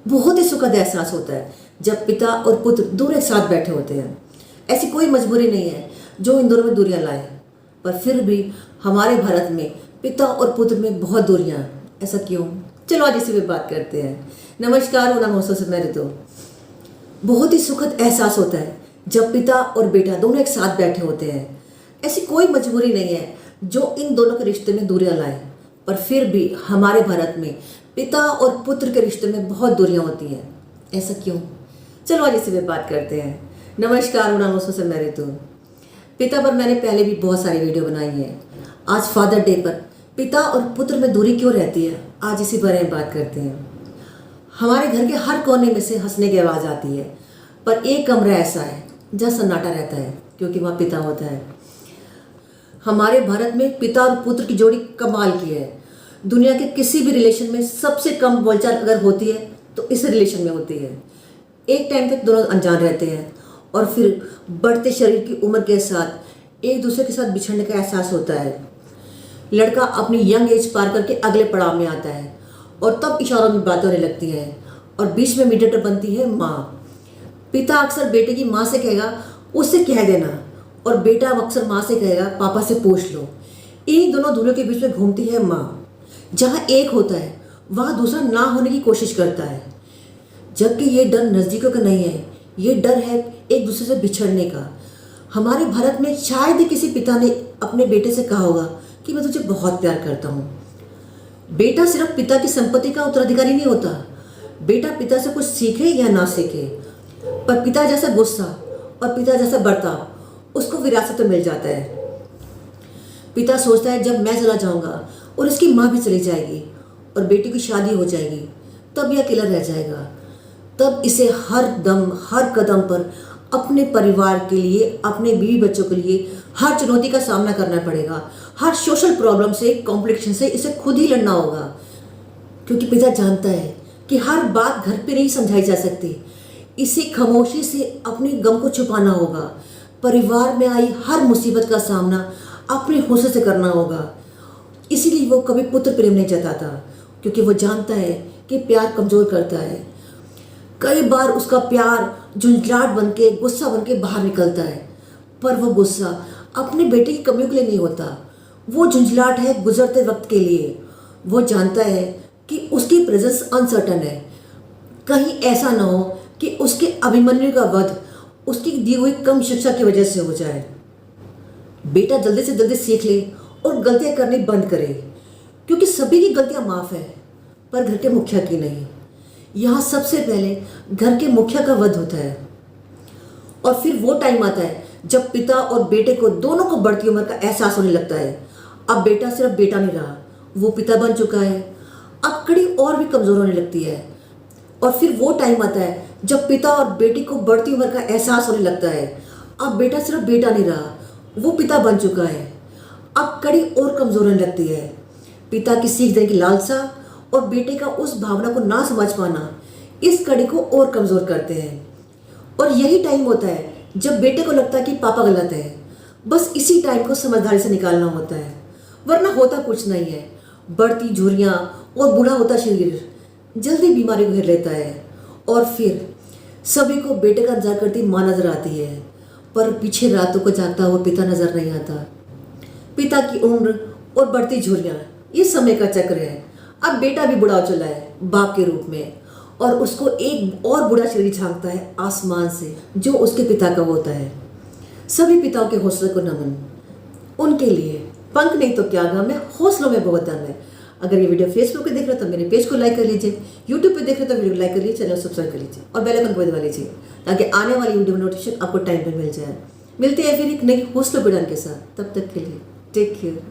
बहुत ही सुखद एहसास होता है जब पिता और पुत्र दोनों एक साथ बैठे होते हैं। ऐसी कोई मजबूरी नहीं है जो इन दोनों में दूरियां लाए, पर फिर भी हमारे भारत में पिता और पुत्र में बहुत दूरियां हैं। ऐसा क्यों? चलो आज इसी पे बात करते हैं। नमस्कार, मेरा नाम है मैं ऋतु। बहुत ही सुखद एहसास होता है जब पिता और बेटा दोनों एक साथ बैठे होते हैं। ऐसी कोई मजबूरी नहीं है जो इन दोनों के रिश्ते में दूरियां लाए, पर फिर भी हमारे भारत में पिता और पुत्र के रिश्ते में बहुत दूरियां होती हैं। ऐसा क्यों? चलो आज इसी पे बात करते हैं। नमस्कार, मेरा नाम है मैं ऋतु। पिता पर मैंने पहले भी बहुत सारी वीडियो बनाई है। आज फादर डे पर पिता और पुत्र में दूरी क्यों रहती है, आज इसी बारे में बात करते हैं। हमारे घर के हर कोने में से हंसने की आवाज़ आती है, पर एक कमरा ऐसा है जहाँ सन्नाटा रहता है, क्योंकि वहाँ पिता होता है। हमारे भारत में पिता और पुत्र की जोड़ी कमाल की है। दुनिया के किसी भी रिलेशन में सबसे कम बोलचाल अगर होती है तो इस रिलेशन में होती है। एक टाइम तक दोनों अनजान रहते हैं और फिर बढ़ते शरीर की उम्र के साथ एक दूसरे के साथ बिछड़ने का एहसास होता है। लड़का अपनी यंग एज पार करके अगले पड़ाव में आता है और तब इशारों में बातें होने लगती हैं और बीच में मीडिएटर बनती है माँ। पिता अक्सर बेटे की माँ से कहेगा उससे कह देना, और बेटा अक्सर माँ से कहेगा पापा से पूछ लो। इन दोनों दूरियों के बीच में घूमती है माँ। जहाँ एक होता है वहाँ दूसरा ना होने की कोशिश करता है, जबकि ये डर नज़दीकों का नहीं है, ये डर है एक दूसरे से बिछड़ने का। हमारे भारत में शायद ही किसी पिता ने अपने बेटे से कहा होगा कि मैं तुझे बहुत प्यार करता हूँ। बेटा सिर्फ पिता की संपत्ति का उत्तराधिकारी नहीं होता। बेटा पिता से कुछ सीखे या ना सीखे, पर पिता जैसा गुस्सा और पिता जैसा बर्ताव उसको विरासत में मिल जाता है। पिता सोचता है जब मैं चला जाऊंगा और इसकी माँ भी चली जाएगी और बेटी की शादी हो जाएगी, तब यह अकेला रह जाएगा। तब इसे हर दम हर कदम पर अपने परिवार के लिए, अपने बीवी बच्चों के लिए हर चुनौती का सामना करना पड़ेगा। हर सोशल प्रॉब्लम से, कॉम्प्लिकेशन से इसे खुद ही लड़ना होगा, क्योंकि पिता जानता है कि हर बात घर पे नहीं समझाई जा सकती। इसे खामोशी से अपने गम को छुपाना होगा। परिवार में आई हर मुसीबत का सामना अपने हौसले से करना होगा। इसीलिए वो कभी पुत्र प्रेम नहीं जताता, क्योंकि वो जानता है कि प्यार कमज़ोर करता है। कई बार उसका प्यार झुंझलाहट बनके, गुस्सा बनके बाहर निकलता है, पर वो गुस्सा अपने बेटे की कमियों के लिए नहीं होता। वो झुंझलाहट है गुजरते वक्त के लिए। वो जानता है कि उसकी प्रेजेंस अनसर्टन है। कहीं ऐसा ना हो कि उसके अभिमन्यु का वध उसकी दी हुई कम शिक्षा की वजह से हो जाए। बेटा जल्दी से जल्दी सीख ले और गलतियां करनी बंद करे, क्योंकि सभी की गलतियां माफ़ है, पर घर के मुखिया की नहीं। यहाँ सबसे पहले घर के मुखिया का वध होता है, और फिर वो टाइम आता है जब पिता और बेटे को दोनों को बढ़ती उम्र का एहसास होने लगता है। अब बेटा सिर्फ बेटा नहीं रहा, वो पिता बन चुका है। अब कड़ी और भी कमज़ोर होने लगती है, और फिर वो टाइम आता है जब पिता और बेटी को बढ़ती उम्र का एहसास होने लगता है। अब बेटा सिर्फ बेटा नहीं रहा, वो पिता बन चुका है। अब कड़ी और कमज़ोर होने लगती है। पिता की सीख देने की लालसा और बेटे का उस भावना को ना समझ पाना इस कड़ी को और कमज़ोर करते हैं। और यही टाइम होता है जब बेटे को लगता है कि पापा गलत है। बस इसी टाइम को समझदारी से निकालना होता है, वरना होता कुछ नहीं है। बढ़ती झुर्रियाँ और बूढ़ा होता शरीर जल्दी बीमारी को घेर लेता है, और फिर सभी को बेटे का इंतजार करती माँ नजर आती है, पर पीछे रातों को जागता हुआ पिता नजर नहीं आता। पिता की उम्र और बढ़ती झुर्रियाँ ये समय का चक्र है। अब बेटा भी बूढ़ा हो चला है बाप के रूप में, और उसको एक और बूढ़ा शरीर झांकता है आसमान से, जो उसके पिता का होता है। सभी पिताओं के हौसले को नमन। उनके लिए पंख नहीं तो क्या गम है, हौसलों में बहुत दम है। अगर ये वीडियो फेसबुक पे देख रहे हो तो मेरे पेज को लाइक कर लीजिए, यूट्यूब पे देख रहे हो तो वीडियो लाइक कर लीजिए, चैनल सब्सक्राइब कर लीजिए और बेल आइकन को दबा लीजिए, ताकि आने वाली वीडियो नोटिफिकेशन आपको टाइम पर मिल जाए। मिलते हैं फिर एक नई हौसला बढ़ाने के साथ। तब तक के लिए टेक केयर।